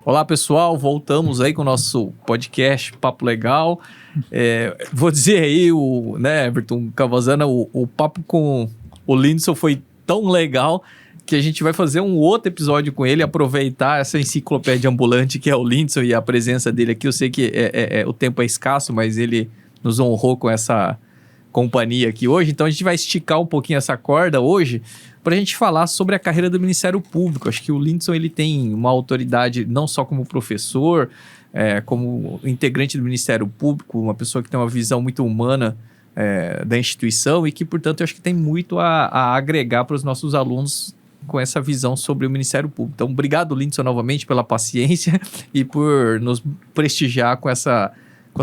Olá, pessoal, voltamos aí com o nosso podcast Papo Legal. Vou dizer aí, Everton Cavazana, o papo com o Lindson foi tão legal que a gente vai fazer um outro episódio com ele, aproveitar essa enciclopédia ambulante que é o Lindson e a presença dele aqui. Eu sei que o tempo é escasso, mas ele nos honrou com essa companhia aqui hoje. Então a gente vai esticar um pouquinho essa corda hoje para a gente falar sobre a carreira do Ministério Público. Acho que o Lindson ele tem uma autoridade não só como professor, como integrante do Ministério Público, uma pessoa que tem uma visão muito humana da instituição e que, portanto, eu acho que tem muito a agregar para os nossos alunos com essa visão sobre o Ministério Público. Então, obrigado, Lindson, novamente pela paciência e por nos prestigiar com as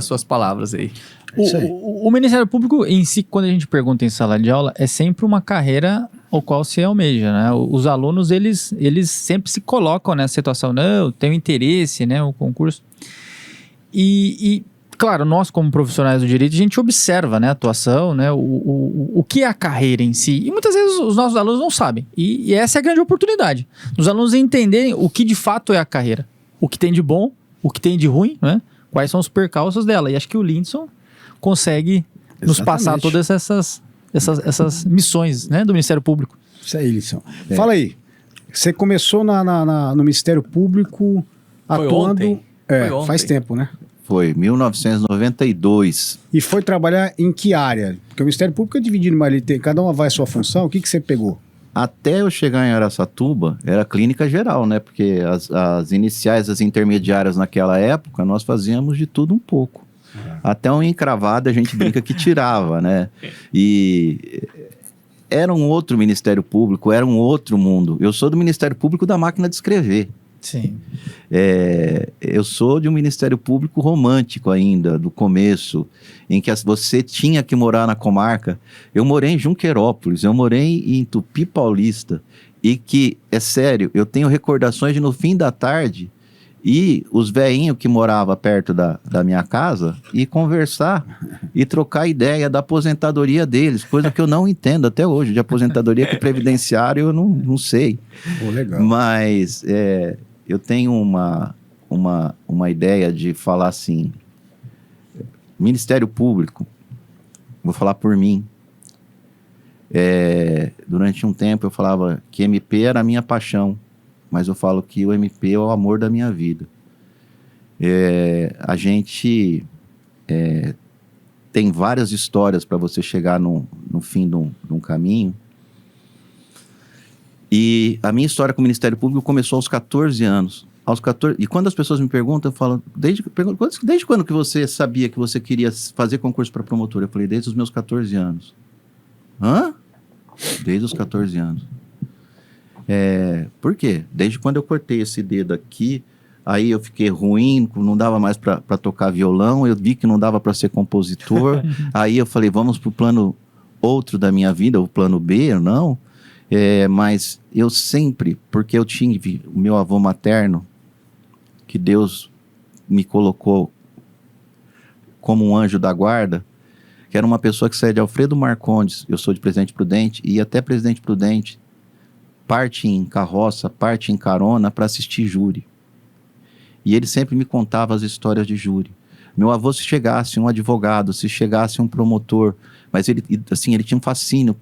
suas palavras aí. O Ministério Público em si, quando a gente pergunta em sala de aula, é sempre uma carreira ao qual se almeja, né? Os alunos, eles sempre se colocam nessa situação, não, eu tenho interesse, né, o concurso. E claro, nós como profissionais do direito, a gente observa, né, a atuação, né, o que é a carreira em si. E muitas vezes os nossos alunos não sabem. E essa é a grande oportunidade. Os alunos entenderem o que de fato é a carreira. O que tem de bom, o que tem de ruim, né? Quais são os percalços dela. E acho que o Lindson consegue nos passar todas essas missões, né, do Ministério Público. Isso aí, Lindson. Fala aí. Você começou no Ministério Público atuando... Foi ontem. Faz tempo, né? Foi 1992. E foi trabalhar em que área? Porque o Ministério Público é dividido, mas cada uma vai a sua função. O que você pegou? Até eu chegar em Araçatuba, era clínica geral, né? Porque as iniciais, as intermediárias naquela época, nós fazíamos de tudo um pouco. Até um encravado a gente brinca que tirava, né? E era um outro Ministério Público, era um outro mundo. Eu sou do Ministério Público da máquina de escrever. Sim. Eu sou de um Ministério Público romântico ainda, do começo, em que você tinha que morar na comarca. Eu morei em Junqueirópolis, eu morei em Tupi Paulista, e que, é sério, eu tenho recordações de no fim da tarde, e os velhinhos que moravam perto da minha casa, e conversar, e trocar ideia da aposentadoria deles, coisa que eu não entendo até hoje, de aposentadoria que previdenciário eu não sei. Pô, legal. Mas eu tenho uma ideia de falar assim, Ministério Público, vou falar por mim, durante um tempo eu falava que MP era a minha paixão, mas eu falo que o MP é o amor da minha vida. A gente tem várias histórias para você chegar no fim de um caminho. E a minha história com o Ministério Público começou aos 14 anos. E quando as pessoas me perguntam, eu falo, desde quando que você sabia que você queria fazer concurso para promotor? Eu falei, desde os meus 14 anos. Hã? Desde os 14 anos. Por quê? Desde quando eu cortei esse dedo aqui, aí eu fiquei ruim, não dava mais para tocar violão, eu vi que não dava para ser compositor, aí eu falei, vamos pro plano outro da minha vida, o plano B, ou não? Mas eu sempre, porque eu tive o meu avô materno, que Deus me colocou como um anjo da guarda, que era uma pessoa que saía de Alfredo Marcondes, eu sou de Presidente Prudente, e até Presidente Prudente, parte em carroça, parte em carona para assistir júri. E ele sempre me contava as histórias de júri. Meu avô, se chegasse um advogado, se chegasse um promotor, mas ele tinha um fascínio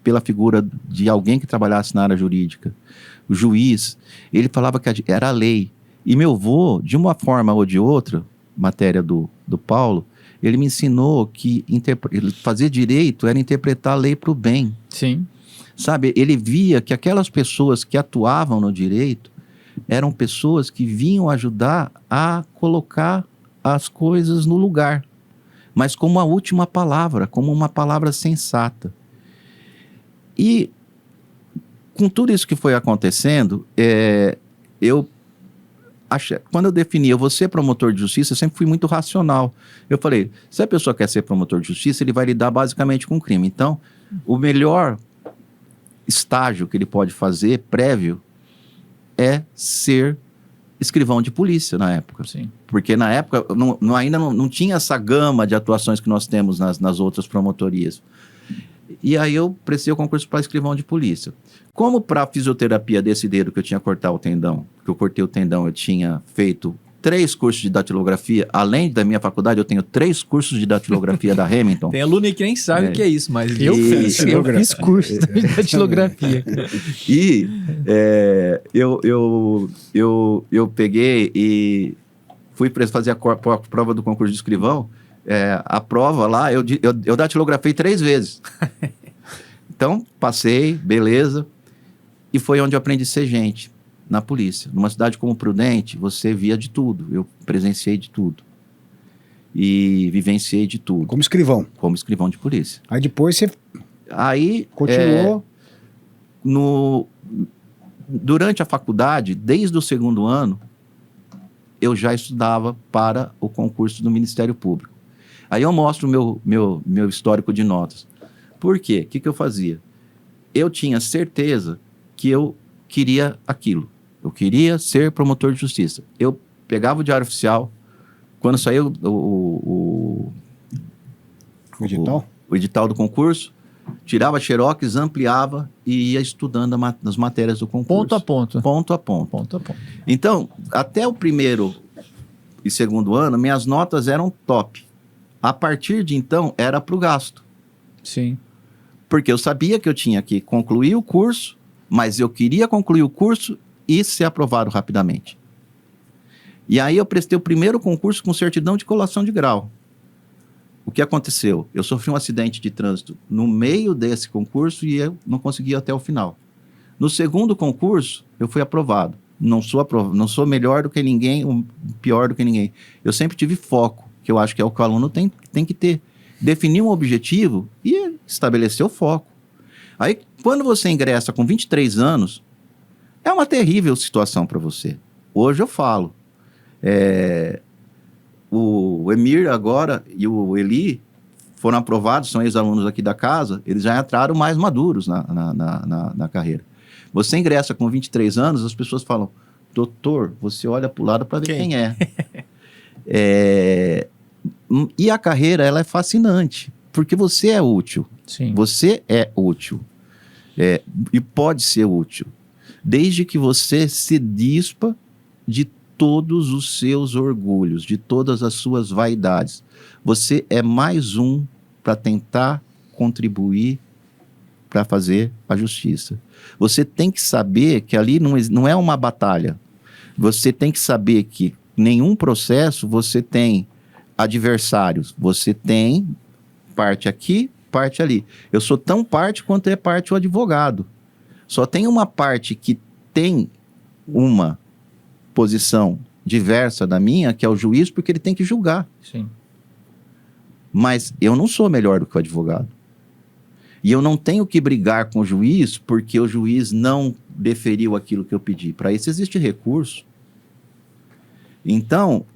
pela figura de alguém que trabalhasse na área jurídica. O juiz, ele falava que era a lei. E meu avô, de uma forma ou de outra, matéria do Paulo, ele me ensinou que fazer direito era interpretar a lei para o bem. Sim. Sabe, ele via que aquelas pessoas que atuavam no direito eram pessoas que vinham ajudar a colocar as coisas no lugar, mas como a última palavra, como uma palavra sensata. E com tudo isso que foi acontecendo, quando eu defini, eu vou ser promotor de justiça, eu sempre fui muito racional. Eu falei, se a pessoa quer ser promotor de justiça, ele vai lidar basicamente com crime. Então, o melhor estágio que ele pode fazer, prévio, é ser escrivão de polícia na época. Sim. Porque na época ainda não tinha essa gama de atuações que nós temos nas outras promotorias. E aí eu prestei o concurso para escrivão de polícia. Como para fisioterapia desse dedo que eu tinha cortado o tendão, que eu cortei o tendão, eu tinha feito 3 cursos de datilografia, além da minha faculdade, eu tenho 3 cursos de datilografia da Hamilton. Tem aluno aí que nem sabe o que é isso, mas Eu fiz curso de datilografia. E eu peguei e fui fazer a prova do concurso de escrivão. A prova lá, eu datilografei 3 vezes. Então, passei, beleza. E foi onde eu aprendi a ser gente, na polícia. Numa cidade como Prudente, você via de tudo. Eu presenciei de tudo. E vivenciei de tudo. Como escrivão. Como escrivão de polícia. Aí depois você continuou. Durante a faculdade, desde o 2º ano, eu já estudava para o concurso do Ministério Público. Aí eu mostro o meu histórico de notas. Por quê? O que eu fazia? Eu tinha certeza que eu queria aquilo. Eu queria ser promotor de justiça. Eu pegava o Diário Oficial, quando saiu o edital do concurso, tirava xerox, ampliava e ia estudando as matérias do concurso. Ponto a ponto. Ponto a ponto. Ponto a ponto. Então, até o 1º e 2º ano, minhas notas eram top. A partir de então, era para o gasto. Sim. Porque eu sabia que eu tinha que concluir o curso, mas eu queria concluir o curso e ser aprovado rapidamente. E aí eu prestei o primeiro concurso com certidão de colação de grau. O que aconteceu? Eu sofri um acidente de trânsito no meio desse concurso e eu não consegui ir até o final. No 2º concurso, eu fui aprovado. Não sou melhor do que ninguém, pior do que ninguém. Eu sempre tive foco, que eu acho que é o que o aluno tem que ter. Definir um objetivo e estabelecer o foco. Aí, quando você ingressa com 23 anos, é uma terrível situação para você. Hoje eu falo. O Emir agora e o Eli foram aprovados, são ex-alunos aqui da casa, eles já entraram mais maduros na carreira. Você ingressa com 23 anos, as pessoas falam, doutor, você olha para o lado para ver quem é. E a carreira, ela é fascinante, porque você é útil. Sim. Você é útil. E pode ser útil, desde que você se dispa de todos os seus orgulhos, de todas as suas vaidades. Você é mais um para tentar contribuir para fazer a justiça. Você tem que saber que ali não é uma batalha. Você tem que saber que nenhum processo você tem adversários. Você tem parte aqui, parte ali. Eu sou tão parte quanto é parte o advogado. Só tem uma parte que tem uma posição diversa da minha, que é o juiz, porque ele tem que julgar. Sim. Mas eu não sou melhor do que o advogado. E eu não tenho que brigar com o juiz porque o juiz não deferiu aquilo que eu pedi. Para isso existe recurso. Então,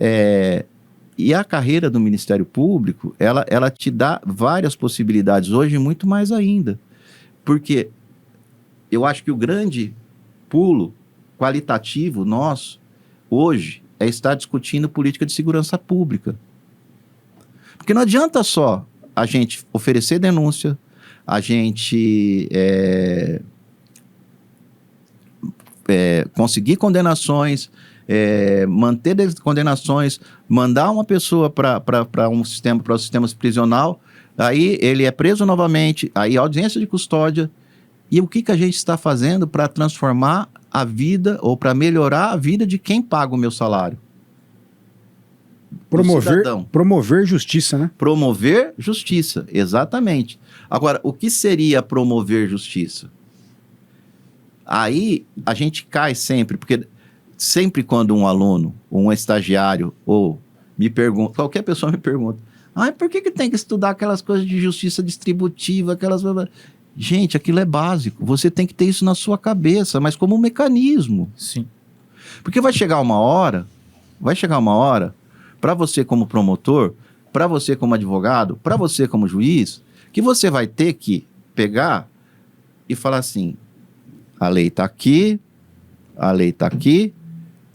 e a carreira do Ministério Público, ela te dá várias possibilidades, hoje muito mais ainda. Porque eu acho que o grande pulo qualitativo nosso, hoje, é estar discutindo política de segurança pública. Porque não adianta só a gente oferecer denúncia, a gente conseguir condenações, manter condenações, mandar uma pessoa para o sistema prisional, aí ele é preso novamente, aí audiência de custódia. E o que a gente está fazendo para transformar a vida ou para melhorar a vida de quem paga o meu salário? Promover justiça, né? Promover justiça, exatamente. Agora, o que seria promover justiça? Aí a gente cai sempre, porque sempre quando um aluno, ou um estagiário, ou me pergunta, qualquer pessoa me pergunta, por que tem que estudar aquelas coisas de justiça distributiva, aquelas... Gente, aquilo é básico. Você tem que ter isso na sua cabeça, mas como um mecanismo. Sim. Porque vai chegar uma hora, para você como promotor, para você como advogado, para você como juiz, que você vai ter que pegar e falar assim, a lei está aqui,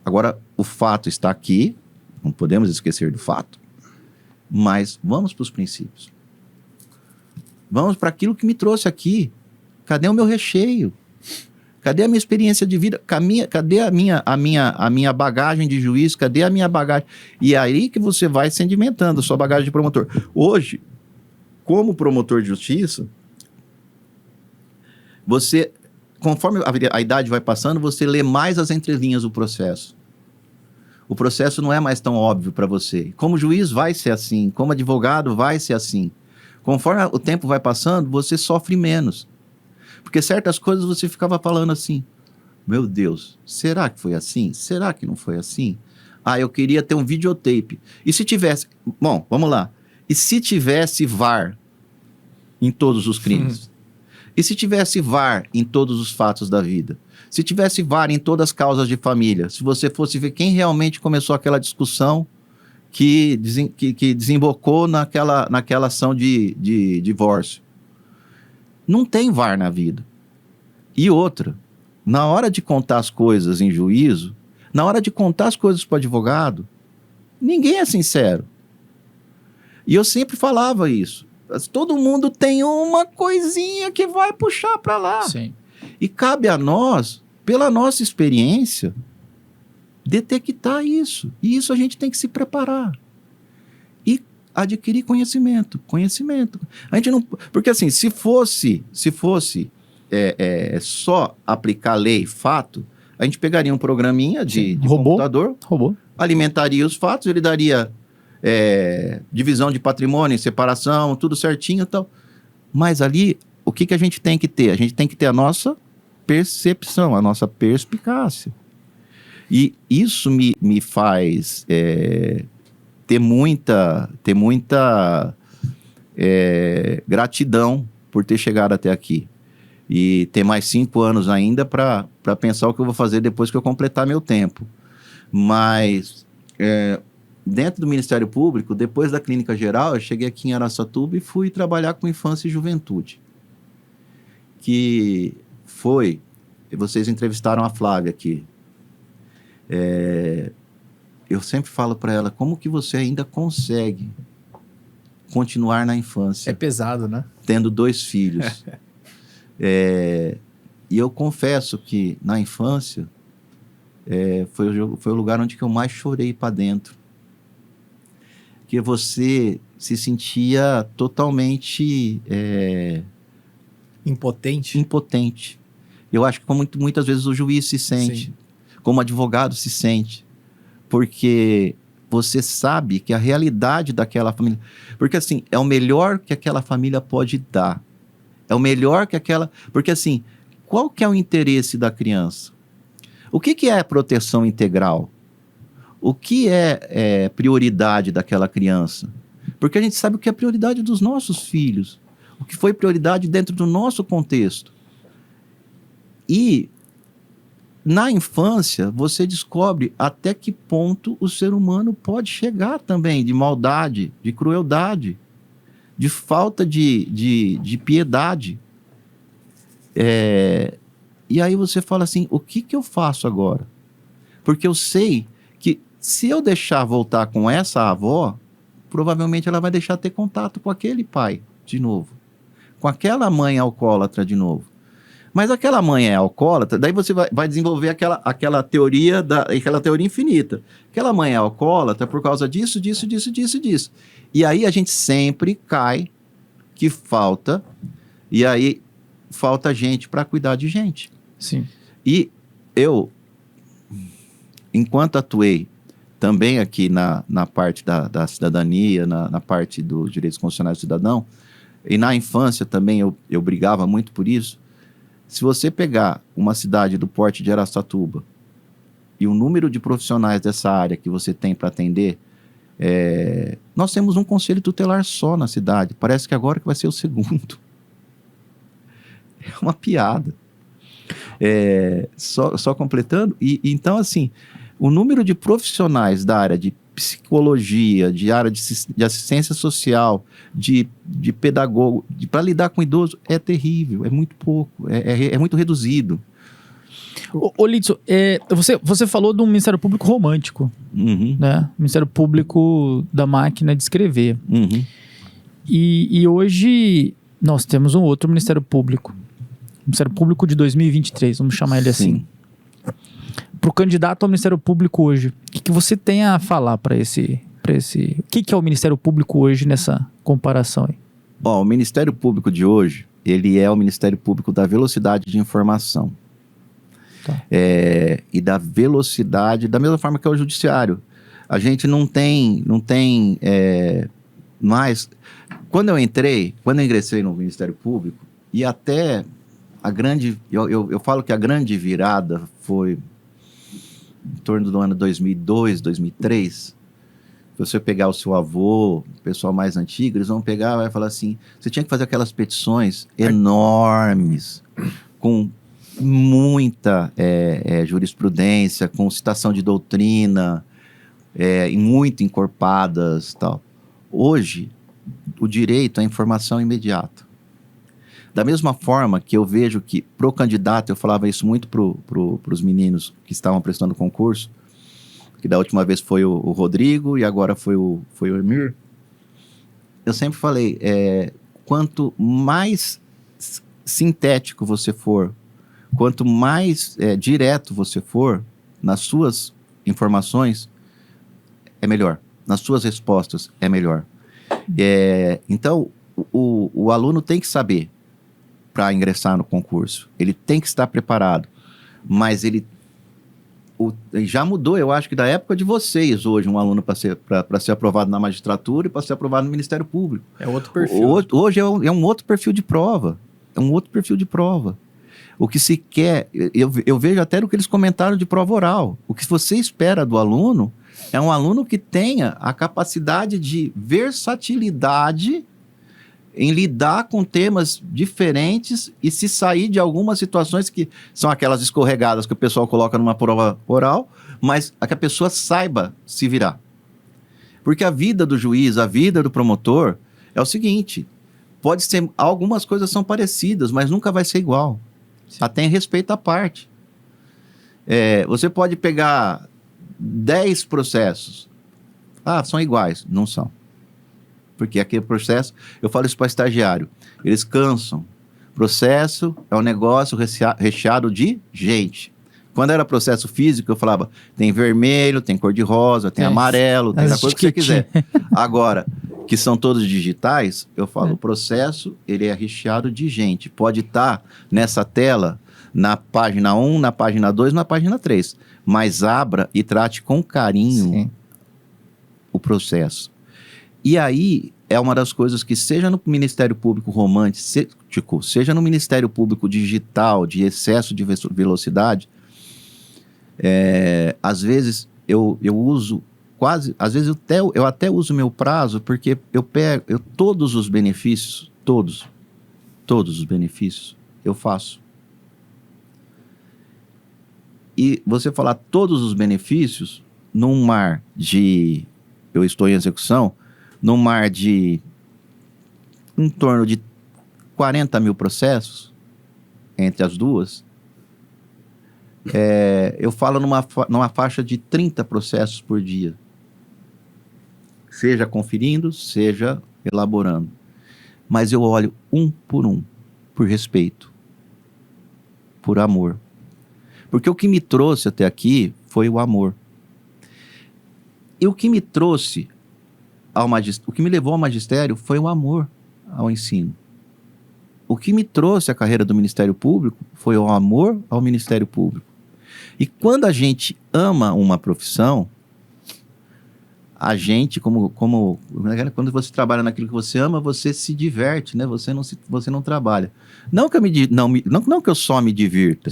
agora o fato está aqui, não podemos esquecer do fato, mas vamos para os princípios. Vamos para aquilo que me trouxe aqui. Cadê o meu recheio? Cadê a minha experiência de vida? Cadê a minha bagagem de juiz? Cadê a minha bagagem? E é aí que você vai sedimentando a sua bagagem de promotor. Hoje, como promotor de justiça, você, conforme a idade vai passando, você lê mais as entrelinhas do processo. O processo não é mais tão óbvio para você. Como juiz vai ser assim, como advogado vai ser assim. Conforme o tempo vai passando, você sofre menos. Porque certas coisas você ficava falando assim, meu Deus, será que foi assim? Será que não foi assim? Ah, eu queria ter um videotape. E se tivesse... Bom, vamos lá. E se tivesse VAR em todos os crimes? E se tivesse VAR em todos os fatos da vida? Se tivesse VAR em todas as causas de família? Se você fosse ver quem realmente começou aquela discussão que desembocou naquela ação de divórcio? Não tem VAR na vida. E outra, na hora de contar as coisas em juízo, na hora de contar as coisas para o advogado, ninguém é sincero. E eu sempre falava isso. Todo mundo tem uma coisinha que vai puxar para lá. Sim. E cabe a nós, pela nossa experiência, detectar isso. E isso a gente tem que se preparar. E adquirir conhecimento. A gente não... Porque assim, se fosse só aplicar lei, fato, a gente pegaria um programinha de computador, alimentaria os fatos, ele daria divisão de patrimônio, separação, tudo certinho e tal. Mas ali, o que a gente tem que ter? A gente tem que ter a nossa percepção, a nossa perspicácia. E isso me faz... ter muita gratidão por ter chegado até aqui. E ter mais 5 anos ainda para pensar o que eu vou fazer depois que eu completar meu tempo. Mas, dentro do Ministério Público, depois da Clínica Geral, eu cheguei aqui em Araçatuba e fui trabalhar com infância e juventude. Que foi... Vocês entrevistaram a Flávia aqui. Eu sempre falo para ela, como que você ainda consegue continuar na infância? É pesado, né? Tendo 2 filhos. E eu confesso que na infância foi o lugar onde que eu mais chorei para dentro. Que você se sentia totalmente... impotente. Eu acho que muitas vezes o juiz se sente, como advogado se sente. Porque você sabe que a realidade daquela família... Porque, assim, é o melhor que aquela família pode dar. É o melhor que aquela... Porque, assim, qual que é o interesse da criança? O que é proteção integral? O que é prioridade daquela criança? Porque a gente sabe o que é prioridade dos nossos filhos. O que foi prioridade dentro do nosso contexto. E... na infância, você descobre até que ponto o ser humano pode chegar também de maldade, de crueldade, de falta de piedade. E aí você fala assim, o que eu faço agora? Porque eu sei que se eu deixar voltar com essa avó, provavelmente ela vai deixar ter contato com aquele pai de novo, com aquela mãe alcoólatra de novo. Mas aquela mãe é alcoólatra, daí você vai desenvolver aquela teoria infinita. Aquela mãe é alcoólatra por causa disso. E aí a gente sempre cai que falta, e aí falta gente para cuidar de gente. Sim. E eu, enquanto atuei também aqui na parte da cidadania, na parte dos direitos constitucionais do cidadão, e na infância também eu brigava muito por isso. Se você pegar uma cidade do porte de Araçatuba e o número de profissionais dessa área que você tem para atender, nós temos um conselho tutelar só na cidade. Parece que agora que vai ser o segundo. É uma piada. Só completando. Então, assim, o número de profissionais da área de psicologia, de área de assistência social, de pedagogo, para lidar com idoso, é terrível, é muito pouco, é muito reduzido. Ô Lidson, você falou de um Ministério Público romântico, né? Ministério Público da máquina de escrever. E hoje Nós temos um outro Ministério Público. Ministério Público de 2023, vamos chamar ele assim. Para o candidato ao Ministério Público hoje, o que você tem a falar para esse... O que é o Ministério Público hoje nessa comparação aí? O Ministério Público de hoje, ele é o Ministério Público da velocidade de informação. Tá. E da velocidade, da mesma forma que é o Judiciário. A gente não tem mais... Quando eu ingressei no Ministério Público, e até a grande... Eu falo que a grande virada foi em torno do ano 2002, 2003... Se você pegar o seu avô, o pessoal mais antigo, eles vão pegar e vai falar assim, você tinha que fazer aquelas petições enormes, com muita jurisprudência, com citação de doutrina, e muito encorpadas e tal. Hoje, o direito à informação imediata. Da mesma forma que eu vejo que, pro candidato, eu falava isso muito pros meninos que estavam prestando concurso, que da última vez foi o Rodrigo e agora foi o Emir. Eu sempre falei, quanto mais sintético você for, quanto mais direto você for nas suas informações, é melhor. Nas suas respostas, é melhor. Então, o aluno tem que saber para ingressar no concurso. Ele tem que estar preparado, mas ele já mudou, eu acho que da época de vocês hoje, um aluno para ser aprovado na magistratura e para ser aprovado no Ministério Público. É outro perfil. Hoje é um outro perfil de prova. É um outro perfil de prova. O que se quer, eu vejo até no que eles comentaram de prova oral. O que você espera do aluno é um aluno que tenha a capacidade de versatilidade em lidar com temas diferentes e se sair de algumas situações que são aquelas escorregadas que o pessoal coloca numa prova oral, mas que a pessoa saiba se virar. Porque a vida do juiz, a vida do promotor é o seguinte, pode ser, algumas coisas são parecidas, mas nunca vai ser igual. Até em respeito à parte. Você pode pegar 10 processos. São iguais. Não são. Porque aquele processo, eu falo isso para estagiário, eles cansam. Processo é um negócio recheado de gente. Quando era processo físico, eu falava, tem vermelho, tem cor-de-rosa, tem amarelo, tem a cor que você quiser. Agora, que são todos digitais, eu falo, o processo, ele é recheado de gente. Pode estar nessa tela, na página 1, na página 2, na página 3. Mas abra e trate com carinho o processo. E aí, é uma das coisas que, seja no Ministério Público romântico, seja no Ministério Público digital, de excesso de velocidade, às vezes eu uso às vezes eu até uso meu prazo, porque eu pego todos os benefícios, todos os benefícios, eu faço. E você falar todos os benefícios num mar de... Eu estou em execução... num mar de em torno de 40 mil processos entre as duas, eu falo numa faixa de 30 processos por dia. Seja conferindo, seja elaborando. Mas eu olho um, por respeito, por amor. Porque o que me trouxe até aqui foi o amor. E o que me trouxe o que me levou ao magistério foi o amor ao ensino. O que me trouxe à carreira do Ministério Público foi o amor ao Ministério Público. E quando a gente ama uma profissão, a gente, quando você trabalha naquilo que você ama, você se diverte, né? Você não trabalha. Não que eu só me divirta,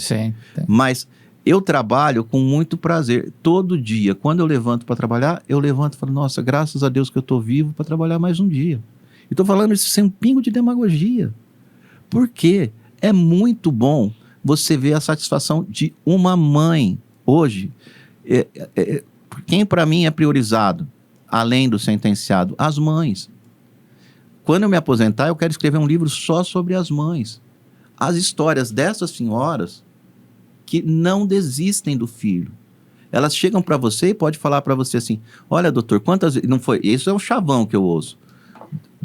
mas eu trabalho com muito prazer. Todo dia, quando eu levanto para trabalhar, eu levanto e falo, nossa, graças a Deus que eu estou vivo para trabalhar mais um dia. E estou falando isso sem um pingo de demagogia. Porque é muito bom você ver a satisfação de uma mãe. Hoje, quem para mim é priorizado, além do sentenciado? As mães. Quando eu me aposentar, eu quero escrever um livro só sobre as mães. As histórias dessas senhoras que não desistem do filho. Elas chegam para você e pode falar para você assim, olha, doutor, quantas vezes... Não foi, isso é um chavão que eu ouço.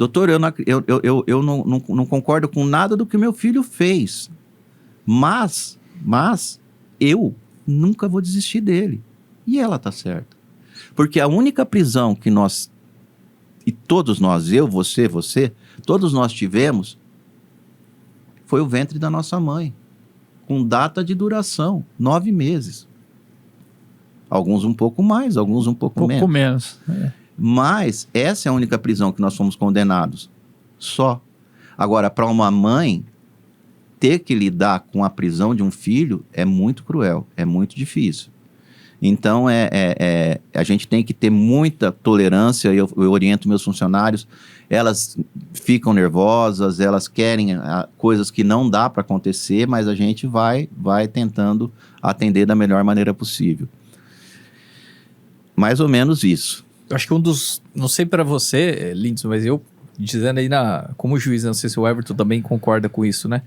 doutor, eu não concordo com nada do que meu filho fez, mas eu nunca vou desistir dele. E ela tá certa. Porque a única prisão que nós, e todos nós, eu, você, todos nós tivemos, foi o ventre da nossa mãe, com data de duração, 9 meses. Alguns um pouco mais, alguns um pouco menos. Mas essa é a única prisão que nós fomos condenados. Só. Agora, para uma mãe, ter que lidar com a prisão de um filho é muito cruel, é muito difícil. Então, a gente tem que ter muita tolerância. Eu oriento meus funcionários, elas ficam nervosas, elas querem coisas que não dá para acontecer, mas a gente vai tentando atender da melhor maneira possível. Mais ou menos isso. Eu acho que não sei para você, Lindson, mas eu, dizendo aí como juiz, não sei se o Everton também concorda com isso, né?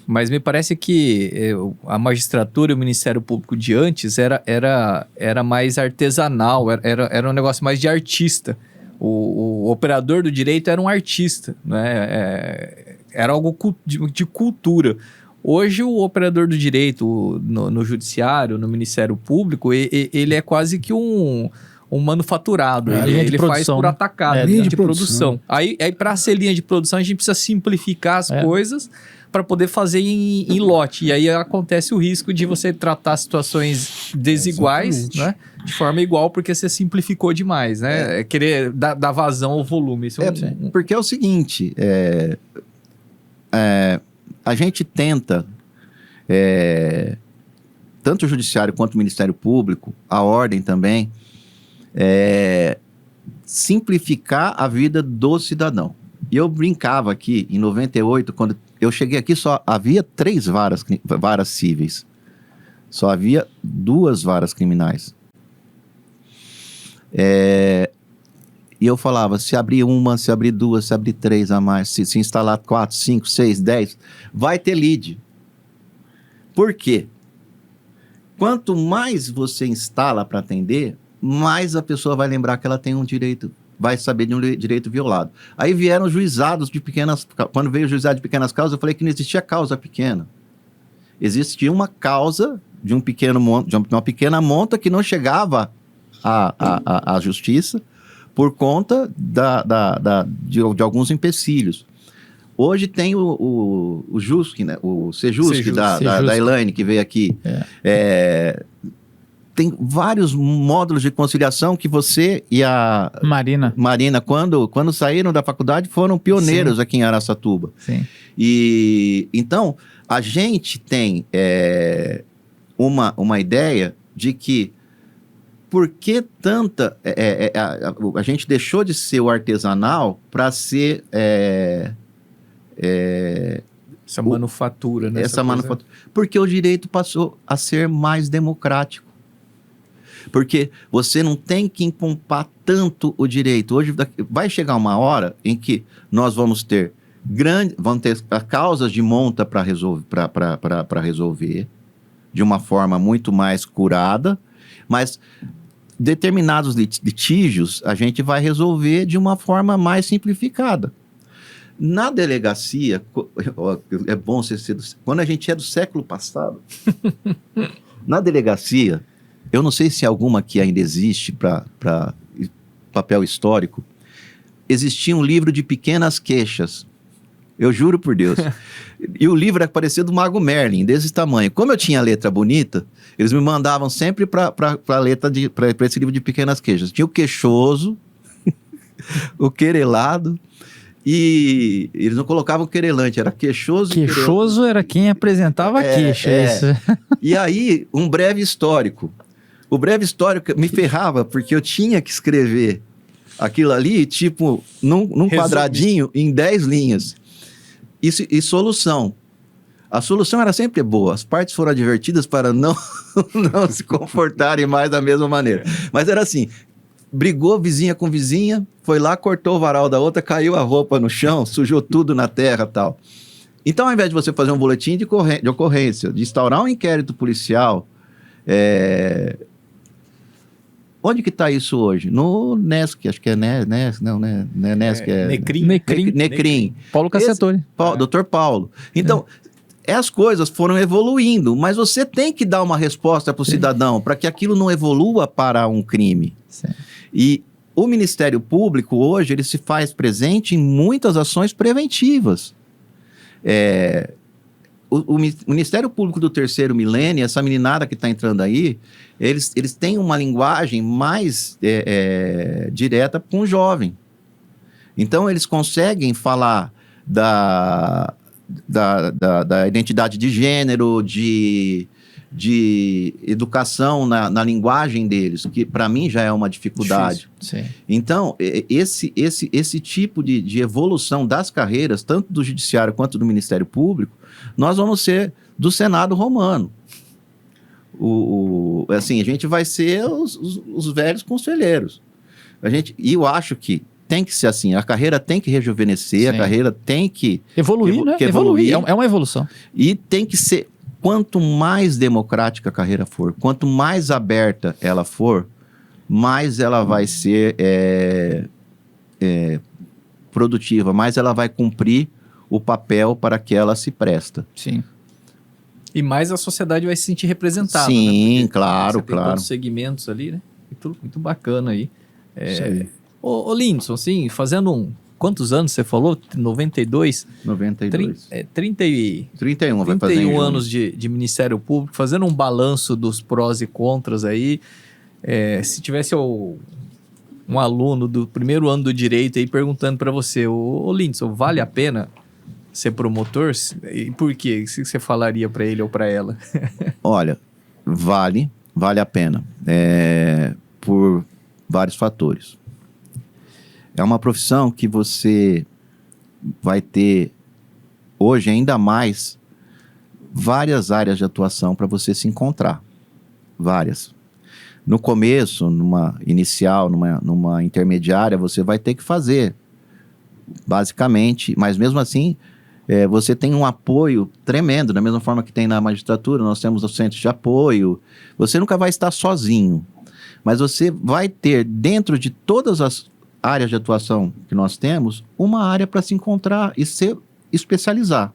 Mas me parece que a magistratura e o Ministério Público de antes era mais artesanal, era um negócio mais de artista. O operador do direito era um artista, né? Era algo de cultura. Hoje, o operador do direito no judiciário, no Ministério Público, ele é quase que um manufaturado. Ele faz por atacado, linha de produção. Aí para ser linha de produção, a gente precisa simplificar as coisas para poder fazer em lote. E aí acontece o risco de você tratar situações desiguais, né, de forma igual, porque você simplificou demais, né? Querer dar vazão ao volume. Isso porque é o seguinte, a gente tenta, tanto o Judiciário quanto o Ministério Público, a Ordem também, simplificar a vida do cidadão. E eu brincava aqui, em 98, quando eu cheguei aqui, só havia 3 varas cíveis. Só havia 2 varas criminais. E eu falava, se abrir 1, se abrir 2, se abrir 3 a mais, se instalar 4, 5, 6, 10, vai ter lead. Por quê? Quanto mais você instala para atender, mais a pessoa vai lembrar que ela tem um direito, vai saber de um direito violado. Aí vieram juizados de pequenas... Quando veio o juizado de pequenas causas, eu falei que não existia causa pequena. Existia uma causa de uma pequena monta que não chegava à justiça por conta de alguns empecilhos. Hoje tem o JUSC, né? O Sejusc da Elaine, que veio aqui. Tem vários módulos de conciliação que você e a Marina, quando saíram da faculdade, foram pioneiros aqui em Araçatuba. Sim. E então a gente tem uma ideia de que por que tanta... a gente deixou de ser o artesanal para ser... essa manufatura, né? Essa manufatura. Porque o direito passou a ser mais democrático. Porque você não tem que empompar tanto o direito. Hoje vai chegar uma hora em que nós vamos ter causas de monta para resolver de uma forma muito mais curada, mas determinados litígios a gente vai resolver de uma forma mais simplificada. Na delegacia, é bom ser quando a gente é do século passado, na delegacia, eu não sei se alguma que ainda existe para papel histórico, existia um livro de pequenas queixas. Eu juro por Deus. E o livro era parecido do Mago Merlin, desse tamanho. Como eu tinha letra bonita, eles me mandavam sempre para esse livro de pequenas queixas. Tinha o queixoso, o querelado, e eles não colocavam querelante, era queixoso. Queixoso era quem apresentava a queixa. E aí, um breve histórico. O breve histórico me ferrava, porque eu tinha que escrever aquilo ali, tipo, num quadradinho, em 10 linhas. E solução. A solução era sempre boa. As partes foram advertidas para não se comportarem mais da mesma maneira. Mas era assim, brigou vizinha com vizinha, foi lá, cortou o varal da outra, caiu a roupa no chão, sujou tudo na terra e tal. Então, ao invés de você fazer um boletim de ocorrência, de instaurar um inquérito policial, Onde que está isso hoje? No NESC, acho que é NESC, não, né? Não é NESC, é Necrim. Necrim. Paulo Cacciatore. Dr. Paulo. Então, as coisas foram evoluindo, mas você tem que dar uma resposta para o cidadão, para que aquilo não evolua para um crime. Sim. E o Ministério Público, hoje, ele se faz presente em muitas ações preventivas. O Ministério Público do terceiro milênio, essa meninada que está entrando aí, eles têm uma linguagem mais direta com o jovem. Então, eles conseguem falar da identidade de gênero, de educação na linguagem deles, que para mim já é uma dificuldade. Sim. Então, esse tipo de evolução das carreiras, tanto do Judiciário quanto do Ministério Público, nós vamos ser do Senado romano. Assim, a gente vai ser os velhos conselheiros. E eu acho que tem que ser assim, a carreira tem que rejuvenescer, Sim. a carreira tem que Evoluir, né? evoluir. É uma evolução. E tem que ser, quanto mais democrática a carreira for, quanto mais aberta ela for, mais ela vai ser produtiva, mais ela vai cumprir o papel para que ela se presta. Sim. E mais a sociedade vai se sentir representada. Sim, né? Porque claro, você tem claro. tantos segmentos ali, né? Muito bacana aí. Isso aí. Ô Lindson, assim, fazendo quantos anos você falou? 92? 92. 31 vai fazer em 31 junho. anos de Ministério Público, fazendo um balanço dos prós e contras aí. Se tivesse um aluno do primeiro ano do direito aí perguntando para você, ô Lindson, vale a pena ser promotor? E por quê? O que você falaria para ele ou para ela? Olha, vale a pena. Por vários fatores. É uma profissão que você vai ter, hoje ainda mais, várias áreas de atuação para você se encontrar. Várias. No começo, numa inicial, numa intermediária, você vai ter que fazer, basicamente, mas mesmo assim, você tem um apoio tremendo, da mesma forma que tem na magistratura, nós temos os centros de apoio, você nunca vai estar sozinho, mas você vai ter, dentro de todas as áreas de atuação que nós temos, uma área para se encontrar e se especializar.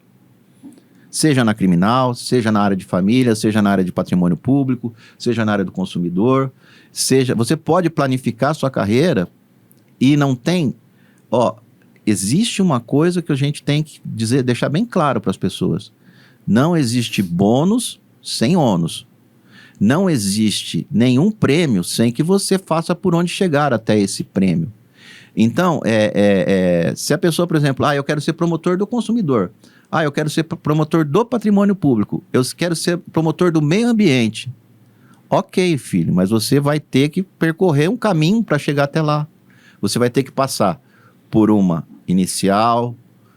Seja na criminal, seja na área de família, seja na área de patrimônio público, seja na área do consumidor, você pode planificar sua carreira e não tem... existe uma coisa que a gente tem que deixar bem claro para as pessoas. Não existe bônus sem ônus. Não existe nenhum prêmio sem que você faça por onde chegar até esse prêmio. Então, se a pessoa, por exemplo, eu quero ser promotor do consumidor, eu quero ser promotor do patrimônio público, eu quero ser promotor do meio ambiente. Ok, filho, mas você vai ter que percorrer um caminho para chegar até lá. Você vai ter que passar por uma inicial,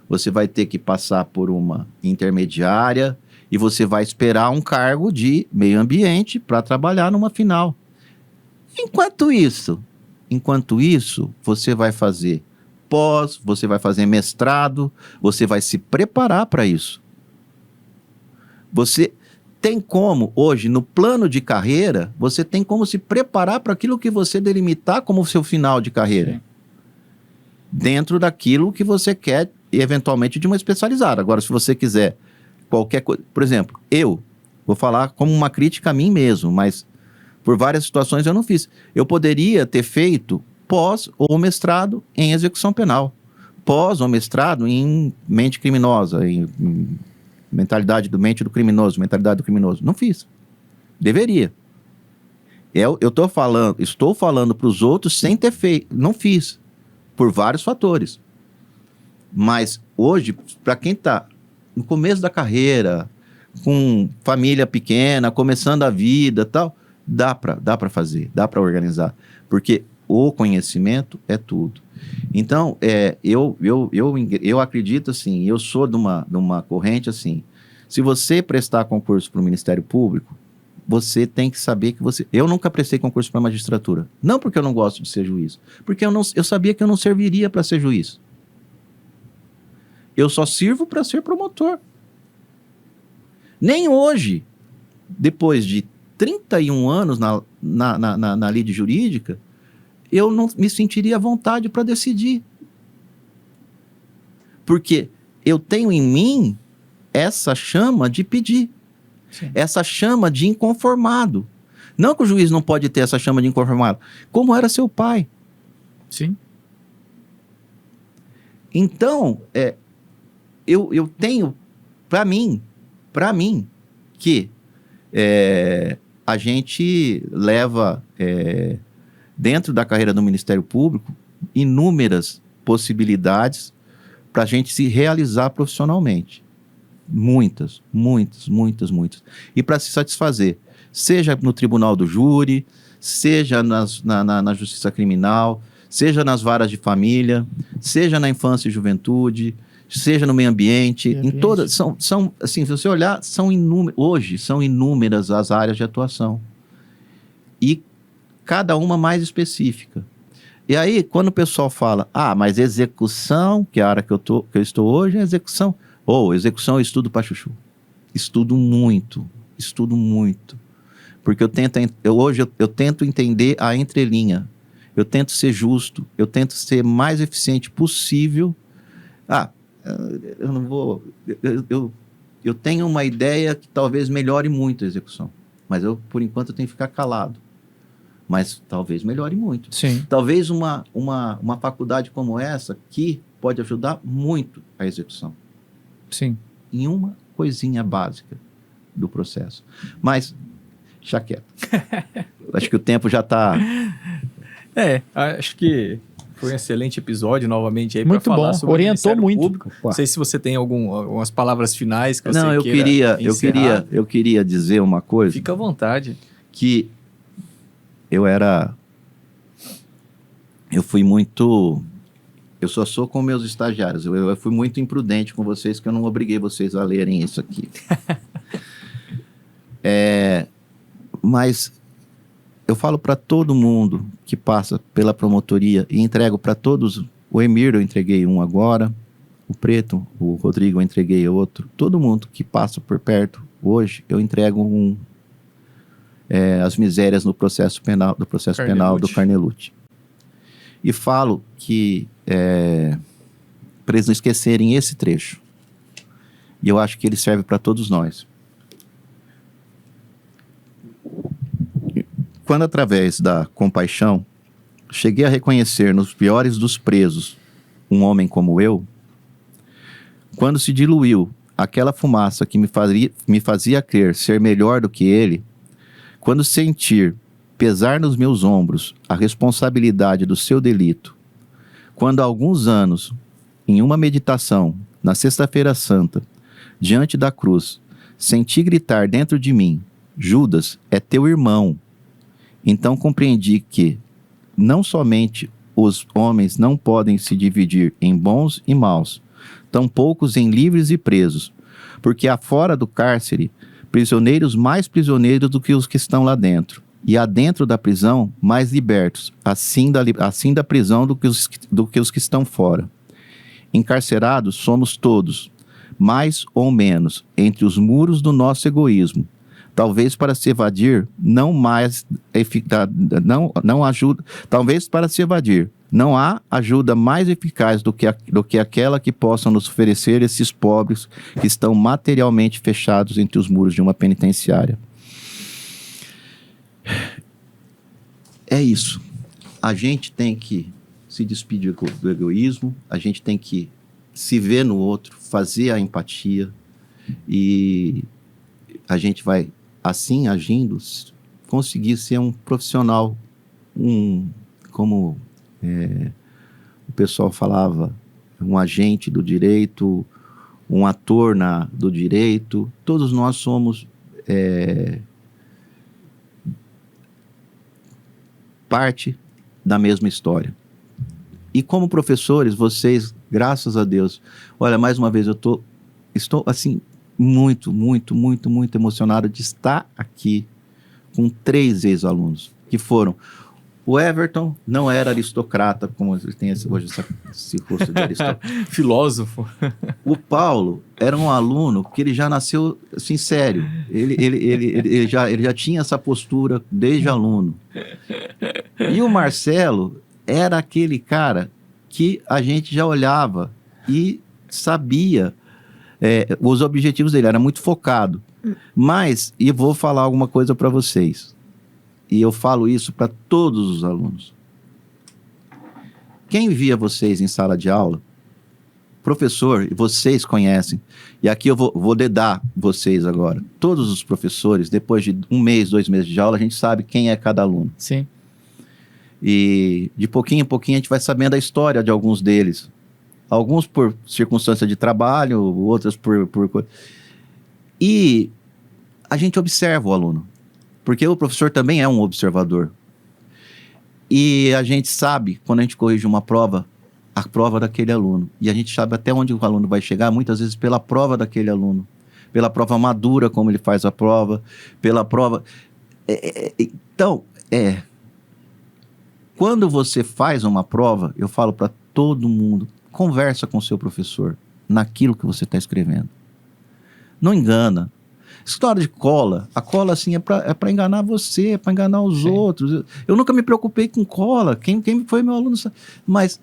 você vai ter que passar por uma intermediária e você vai esperar um cargo de meio ambiente para trabalhar numa final. Enquanto isso, você vai fazer pós, você vai fazer mestrado, você vai se preparar para isso. Você tem como, hoje, no plano de carreira, você tem como se preparar para aquilo que você delimitar como seu final de carreira. Sim. Dentro daquilo que você quer, eventualmente, de uma especializada. Agora, se você quiser qualquer coisa... Por exemplo, eu vou falar como uma crítica a mim mesmo, mas por várias situações eu não fiz. Eu poderia ter feito pós ou mestrado em execução penal, pós ou mestrado em mente criminosa, em mentalidade do mente do criminoso, mentalidade do criminoso. Não fiz. Deveria. Estou falando para os outros sem ter feito. Não fiz. Por vários fatores. Mas hoje, para quem está no começo da carreira, com família pequena, começando a vida e tal, dá para fazer, dá para organizar. Porque o conhecimento é tudo. Então, eu acredito assim, eu sou de uma corrente assim, se você prestar concurso para o Ministério Público, você tem que saber que você... Eu nunca prestei concurso para magistratura. Não porque eu não gosto de ser juiz, porque eu sabia que eu não serviria para ser juiz. Eu só sirvo para ser promotor. Nem hoje, depois de 31 anos na lide jurídica, eu não me sentiria à vontade para decidir. Porque eu tenho em mim essa chama de pedir, essa chama de inconformado. Não que o juiz não pode ter essa chama de inconformado, como era seu pai. Sim. Então, eu tenho, para mim, que a gente leva, dentro da carreira do Ministério Público, inúmeras possibilidades para a gente se realizar profissionalmente. Muitas. E para se satisfazer, seja no tribunal do júri, seja na justiça criminal, seja nas varas de família, seja na infância e juventude, seja no meio ambiente, em todas, são assim, se você olhar, hoje são inúmeras as áreas de atuação. E cada uma mais específica. E aí, quando o pessoal fala, mas execução, que é a área que eu estou hoje, é execução. Execução eu estudo para chuchu. Estudo muito. Porque hoje eu tento entender a entrelinha. Eu tento ser justo, eu tento ser mais eficiente possível. Eu não vou... Eu tenho uma ideia que talvez melhore muito a execução. Mas por enquanto, eu tenho que ficar calado. Mas talvez melhore muito. Sim. Talvez uma faculdade como essa, que pode ajudar muito a execução. Sim. Em uma coisinha básica do processo. Mas, deixa quieto. Acho que o tempo já está... Acho que foi um excelente episódio novamente aí muito para falar bom. sobre Orientou o Ministério muito. Público. Não sei se você tem algumas palavras finais que você Não, eu queria dizer uma coisa. Fica à vontade. Que eu fui muito... Eu só sou com meus estagiários. Eu fui muito imprudente com vocês, que eu não obriguei vocês a lerem isso aqui. Mas eu falo para todo mundo que passa pela promotoria e entrego para todos. O Emir eu entreguei um agora, o Preto, o Rodrigo eu entreguei outro. Todo mundo que passa por perto hoje, eu entrego as misérias no processo penal, do Carnelutti. E falo que para eles não esquecerem esse trecho. E eu acho que ele serve para todos nós. Quando, através da compaixão, cheguei a reconhecer nos piores dos presos um homem como eu, quando se diluiu aquela fumaça que me fazia crer ser melhor do que ele, quando sentir pesar nos meus ombros a responsabilidade do seu delito, quando há alguns anos, em uma meditação, na Sexta-feira Santa, diante da cruz, senti gritar dentro de mim, Judas é teu irmão. Então compreendi que não somente os homens não podem se dividir em bons e maus, tampouco em livres e presos, porque há fora do cárcere prisioneiros mais prisioneiros do que os que estão lá dentro, e há dentro da prisão mais libertos, assim da prisão do que os que estão fora. Encarcerados somos todos, mais ou menos, entre os muros do nosso egoísmo, talvez para se evadir, não há ajuda mais eficaz do que aquela que possam nos oferecer esses pobres que estão materialmente fechados entre os muros de uma penitenciária. É isso. A gente tem que se despedir do egoísmo, a gente tem que se ver no outro, fazer a empatia, e a gente vai, assim agindo, conseguir ser um profissional, como o pessoal falava, um agente do direito, um ator do direito. Todos nós somos parte da mesma história. E como professores, vocês, graças a Deus, olha, mais uma vez, estou assim, muito, muito, muito, muito emocionado de estar aqui com 3 ex-alunos, que foram... O Everton não era aristocrata, como ele tem hoje esse curso de aristocrata. Filósofo. O Paulo era um aluno que ele já nasceu, assim, sério. Ele já tinha essa postura desde aluno. E o Marcelo era aquele cara que a gente já olhava e sabia os objetivos dele, era muito focado. Mas, e vou falar alguma coisa para vocês, e eu falo isso para todos os alunos. Quem via vocês em sala de aula, professor, e vocês conhecem, e aqui eu vou dedar vocês agora, todos os professores, depois de 1 mês, 2 meses de aula, a gente sabe quem é cada aluno. Sim. E de pouquinho em pouquinho a gente vai sabendo a história de alguns deles. Alguns por circunstância de trabalho, outros por... E a gente observa o aluno, porque o professor também é um observador. E a gente sabe, quando a gente corrige uma prova, a prova daquele aluno. E a gente sabe até onde o aluno vai chegar, muitas vezes pela prova daquele aluno. Pela prova madura, como ele faz a prova, pela prova... Então, quando você faz uma prova, eu falo para todo mundo, conversa com o seu professor naquilo que você está escrevendo. Não engana. História de cola. A cola, assim, é para enganar você, é para enganar os outros. Eu nunca me preocupei com cola. Quem foi meu aluno? Mas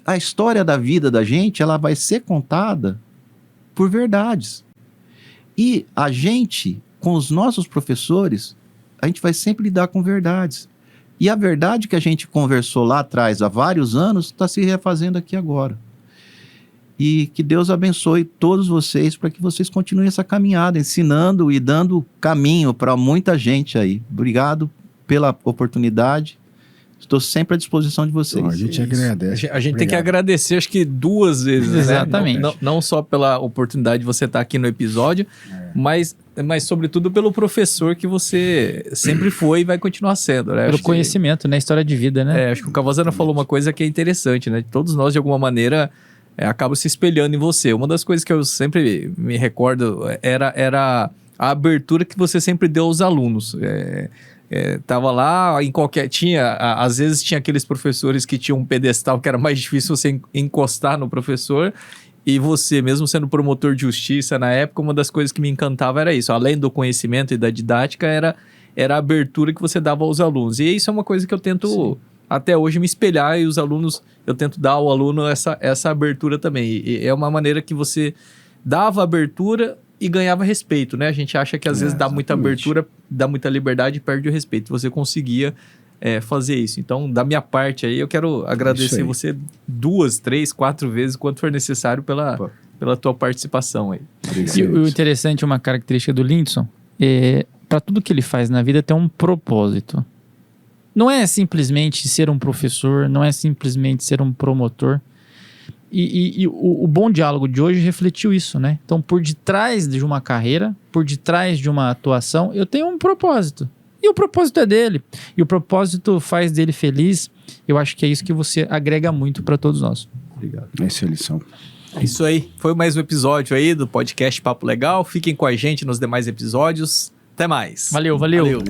a história da vida da gente, ela vai ser contada por verdades. E a gente, com os nossos professores, a gente vai sempre lidar com verdades. E a verdade que a gente conversou lá atrás, há vários anos, está se refazendo aqui agora. E que Deus abençoe todos vocês para que vocês continuem essa caminhada, ensinando e dando caminho para muita gente aí. Obrigado pela oportunidade. Estou sempre à disposição de vocês. A gente agradece. A gente tem que agradecer, acho que 2 vezes. Exatamente. Né? Não só pela oportunidade de você estar aqui no episódio, mas sobretudo pelo professor que você sempre foi e vai continuar sendo. Né? Pelo conhecimento, né? História de vida, né? Acho que o Cavazana falou uma coisa que é interessante, né? Todos nós, de alguma maneira, acabam se espelhando em você. Uma das coisas que eu sempre me recordo era a abertura que você sempre deu aos alunos. Tava lá, às vezes tinha aqueles professores que tinham um pedestal que era mais difícil você encostar no professor, e você, mesmo sendo promotor de justiça na época, uma das coisas que me encantava era isso, além do conhecimento e da didática, era a abertura que você dava aos alunos, e isso é uma coisa que eu tento até hoje me espelhar, e os alunos, eu tento dar ao aluno essa abertura também, e é uma maneira que você dava abertura e ganhava respeito, né? A gente acha que às vezes dá muita abertura, dá muita liberdade e perde o respeito. Você conseguia fazer isso. Então, da minha parte aí, eu quero agradecer você 2, 3, 4 vezes, quanto for necessário, pela tua participação aí. E o interessante, uma característica do Lindson, para tudo que ele faz na vida tem um propósito. Não é simplesmente ser um professor, não é simplesmente ser um promotor. E o Bom Diálogo de hoje refletiu isso, né? Então, por detrás de uma carreira, por detrás de uma atuação, eu tenho um propósito. E o propósito é dele. E o propósito faz dele feliz. Eu acho que é isso que você agrega muito para todos nós. Obrigado. Essa é a lição. É isso aí. Foi mais um episódio aí do podcast Papo Legal. Fiquem com a gente nos demais episódios. Até mais. Valeu. Valeu.